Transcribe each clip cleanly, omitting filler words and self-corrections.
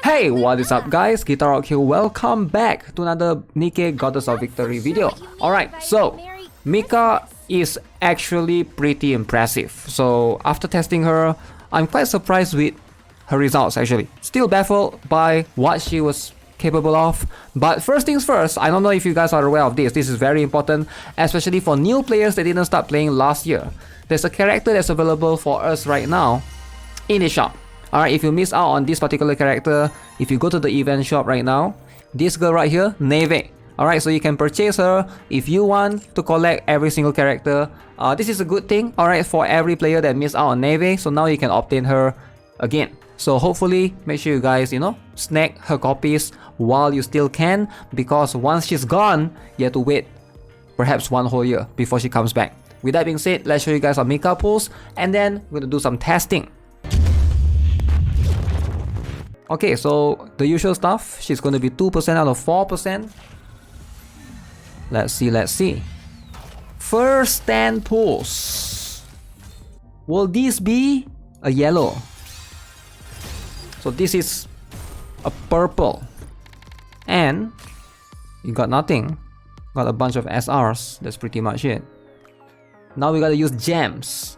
Hey, what is up guys? GuitarRock here. Welcome back to another Nikke Goddess of Victory video. Alright, so MICA is actually pretty impressive. So after testing her, I'm quite surprised with her results actually. Still baffled by what she was capable of. But first things first, I don't know if you guys are aware of this. This is very important, especially for new players that didn't start playing last year. There's a character that's available for us right now in the shop. Alright, if you miss out on this particular character, if you go to the event shop right now, this girl right here, Nikke. Alright, so you can purchase her if you want to collect every single character. This is a good thing, alright, for every player that missed out on Nikke. So now you can obtain her again. So hopefully, make sure you guys, snag her copies while you still can. Because once she's gone, you have to wait perhaps one whole year before she comes back. With that being said, let's show you guys some MICA pulls. And then we're going to do some testing. Okay, so the usual stuff, she's going to be 2% out of 4%. Let's see. First 10 pulls. Will this be a yellow? So this is a purple. And you got nothing. Got a bunch of SRs. That's pretty much it. Now we gotta use gems.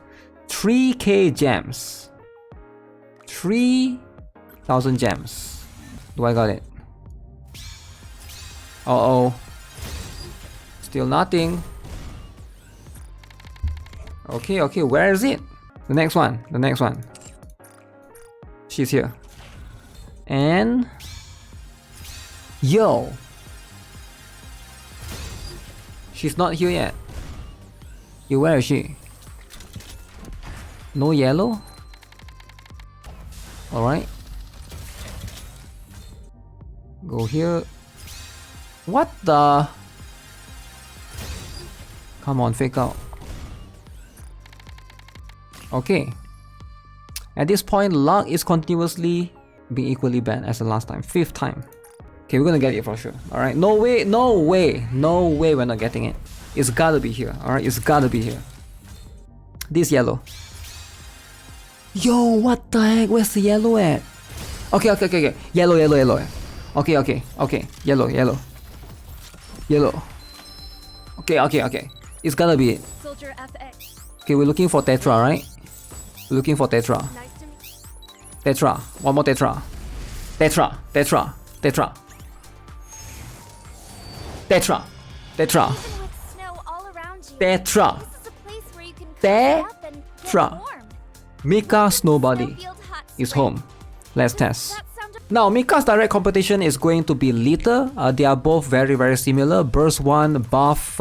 3k gems. 3,000 gems. Do I got it? Uh-oh. Still nothing. Okay, where is it? The next one. She's here. And... yo! She's not here yet. Where is she? No yellow? Alright. Go here. What the? Come on, fake out. Okay. At this point, luck is continuously being equally bad as the last time. 5th time. Okay, we're gonna get it for sure. Alright, no way we're not getting it. It's gotta be here. Alright, it's gotta be here. This yellow. Yo, what the heck? Where's the yellow at? Okay. Yellow. Okay. Yellow. Okay. It's gotta be it. Okay, we're looking for Tetra, right? We're looking for Tetra. Tetra. One more Tetra. Tetra. Tetra. MICA Snow Body is home. Let's test. Now, MICA's direct competition is going to be Litter. They are both very similar. Burst 1 buff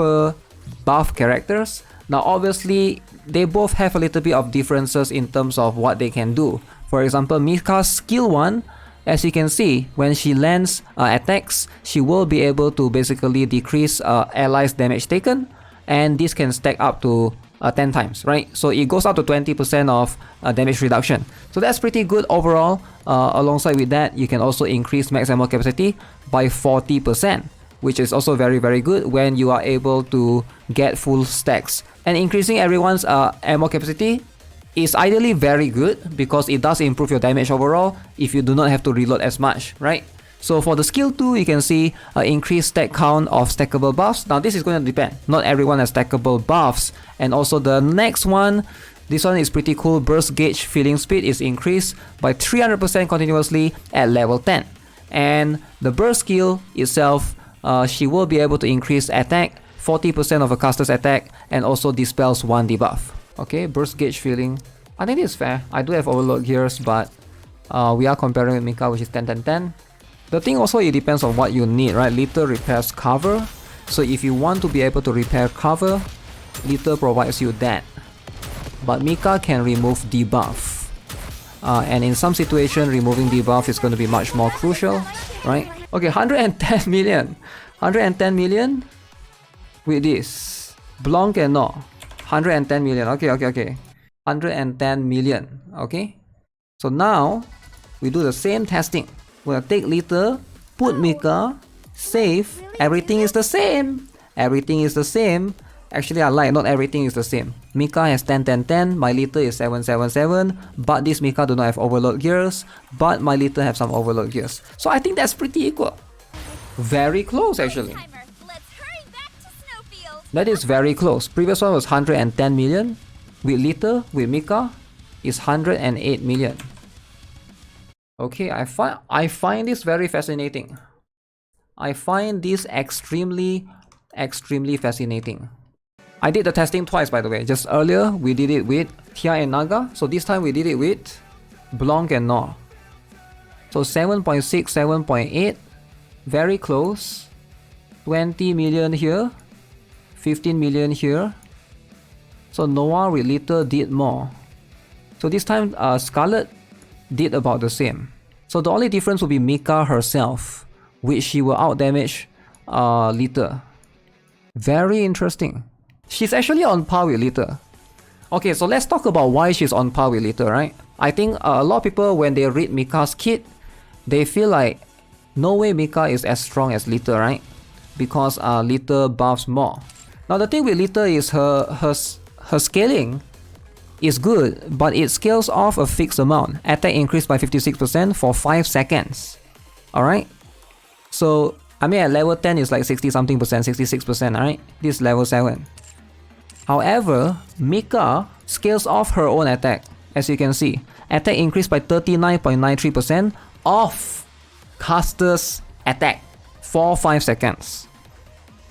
characters. Now, obviously, they both have a little bit of differences in terms of what they can do. For example, MICA's skill 1, as you can see, when she lands attacks, she will be able to basically decrease allies' damage taken. And this can stack up to 10 times, right? So it goes up to 20% of damage reduction. So that's pretty good overall. Alongside with that, you can also increase max ammo capacity by 40%, which is also very good when you are able to get full stacks. And increasing everyone's ammo capacity is ideally very good because it does improve your damage overall if you do not have to reload as much, right? So for the skill 2, you can see increased stack count of stackable buffs. Now this is going to depend. Not everyone has stackable buffs. And also the next one, this one is pretty cool. Burst gauge filling speed is increased by 300% continuously at level 10. And the burst skill itself, she will be able to increase attack, 40% of a caster's attack, and also dispels 1 debuff. Okay, burst gauge filling. I think this is fair. I do have overload gears, but we are comparing with MICA, which is 10. The thing also, it depends on what you need, right? Litter repairs cover. So if you want to be able to repair cover, Litter provides you that. But MICA can remove debuff. And in some situation, removing debuff is going to be much more crucial, right? Okay, 110 million. 110 million with this. Blanc and no. 110 million. Okay. 110 million. Okay. So now, we do the same testing. We're gonna take Litter, put MICA, save. Everything is the same. Actually, I lied, not everything is the same. MICA has 10, 10, 10, my Lita is 7, 7, 7, but this MICA do not have overload gears, but my Lita have some overload gears. So I think that's pretty equal. Very close actually. That is very close. Previous one was 110 million. With Lita, with MICA, is 108 million. Okay, I find this very fascinating. I find this extremely fascinating. I did the testing twice, by the way. Just earlier, we did it with Tia and Naga. So this time we did it with Blanc and Nor. So 7.6, 7.8. Very close. 20 million here. 15 million here. So Noah with Lita did more. So this time, Scarlet did about the same. So the only difference will be MICA herself, which she will outdamage Lita. Very interesting. She's actually on par with Lita. Okay, so let's talk about why she's on par with Lita, right? I think a lot of people, when they read MICA's kit, they feel like no way MICA is as strong as Lita, right? Because Lita buffs more. Now the thing with Lita is her scaling is good, but it scales off a fixed amount. Attack increased by 56% for 5 seconds. Alright? So, I mean at level 10 is like 60 something percent, 66%, alright? This is level 7. However, MICA scales off her own attack. As you can see, attack increased by 39.93% off caster's attack for 5 seconds.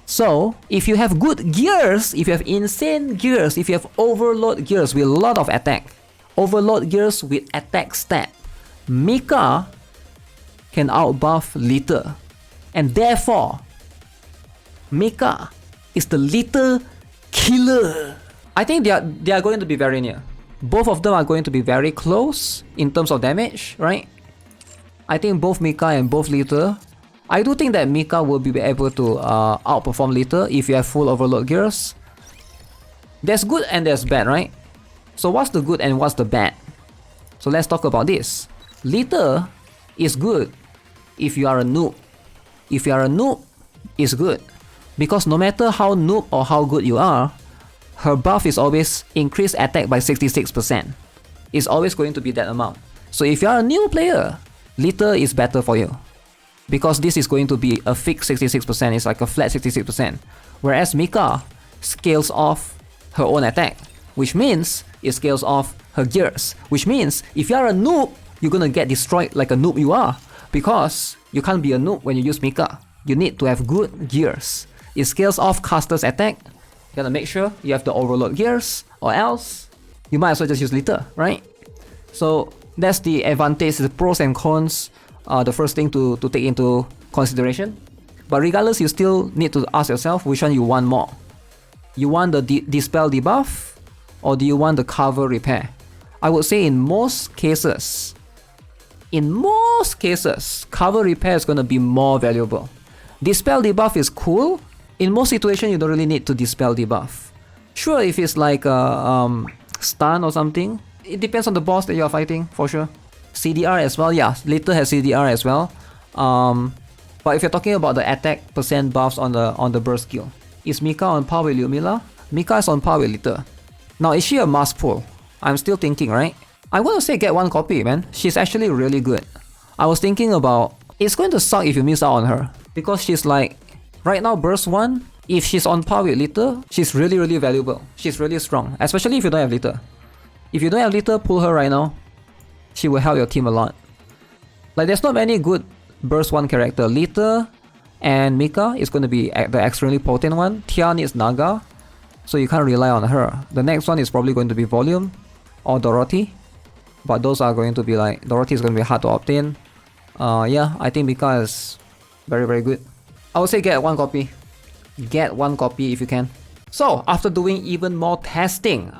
So, if you have good gears, if you have insane gears, if you have overload gears with a lot of attack, overload gears with attack stat, MICA can outbuff Lita. And therefore, MICA is the Lita killer. I think they are going to be very near. Both of them are going to be very close in terms of damage, right? I think both MICA and both Lita. I do think that MICA will be able to outperform Lita if you have full overload gears. There's good and there's bad, right? So what's the good and what's the bad? So let's talk about this. Lita is good if you are a noob. If you are a noob, it's good. Because no matter how noob or how good you are, her buff is always increased attack by 66%. It's always going to be that amount. So if you are a new player, Lita is better for you. Because this is going to be a fixed 66%, it's like a flat 66%. Whereas MICA scales off her own attack, which means it scales off her gears. Which means if you are a noob, you're gonna get destroyed like a noob you are. Because you can't be a noob when you use MICA. You need to have good gears. It scales off caster's attack. You gotta make sure you have the overload gears, or else you might as well just use Lita, right? So that's the advantage, the pros and cons. The first thing to take into consideration. But regardless, you still need to ask yourself which one you want more. You want the dispel debuff, or do you want the cover repair? I would say in most cases, cover repair is going to be more valuable. Dispel debuff is cool. In most situations, you don't really need to dispel debuff. Sure, if it's like a stun or something, it depends on the boss that you are fighting, for sure. CDR as well, yeah, Lita has CDR as well. But if you're talking about the attack percent buffs on the burst skill, is MICA on par with Lumila? MICA is on par with Lita. Now, is she a must pull? I'm still thinking, right? I want to say get one copy, man. She's actually really good. I was thinking about, it's going to suck if you miss out on her. Because she's like, right now burst 1, if she's on par with Lita, she's really valuable. She's really strong, especially if you don't have Lita. If you don't have Lita, pull her right now. She will help your team a lot. Like, there's not many good burst 1 character. Lita and MICA is going to be the extremely potent one. Tia needs Naga, so you can't rely on her. The next one is probably going to be Volume or Dorothy. But those are going to be like, Dorothy is going to be hard to obtain. Yeah, I think MICA is very good. I would say get one copy. Get one copy if you can. So, after doing even more testing,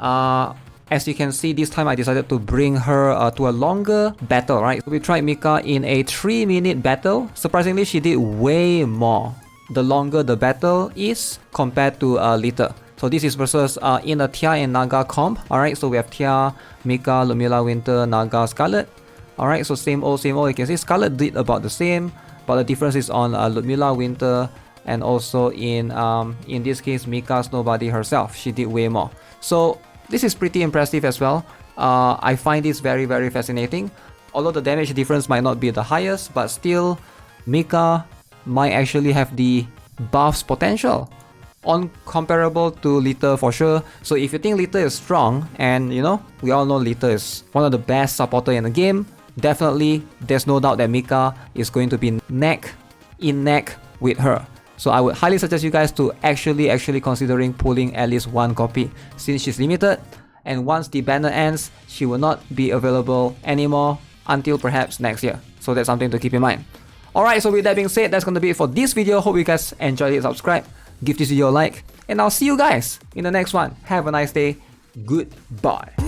as you can see, this time I decided to bring her to a longer battle, right? So we tried MICA in a 3-minute battle. Surprisingly, she did way more the longer the battle is compared to Lita. So this is versus in a Tia and Naga comp. Alright, so we have Tia, MICA, Lumila, Winter, Naga, Scarlet. Alright, so same old. You can see Scarlet did about the same, but the difference is on Lumila, Winter, and also in this case MICA's Nobody herself, she did way more. So this is pretty impressive as well. I find this very fascinating. Although the damage difference might not be the highest, but still MICA might actually have the buffs potential on comparable to Lita for sure. So if you think Lita is strong, and you know, we all know Lita is one of the best supporter in the game, definitely there's no doubt that MICA is going to be neck in neck with her. So I would highly suggest you guys to actually considering pulling at least one copy, since she's limited, and once the banner ends, she will not be available anymore until perhaps next year. So that's something to keep in mind. Alright, so with that being said, that's gonna be it for this video. Hope you guys enjoyed it. Subscribe, give this video a like, and I'll see you guys in the next one. Have a nice day. Goodbye.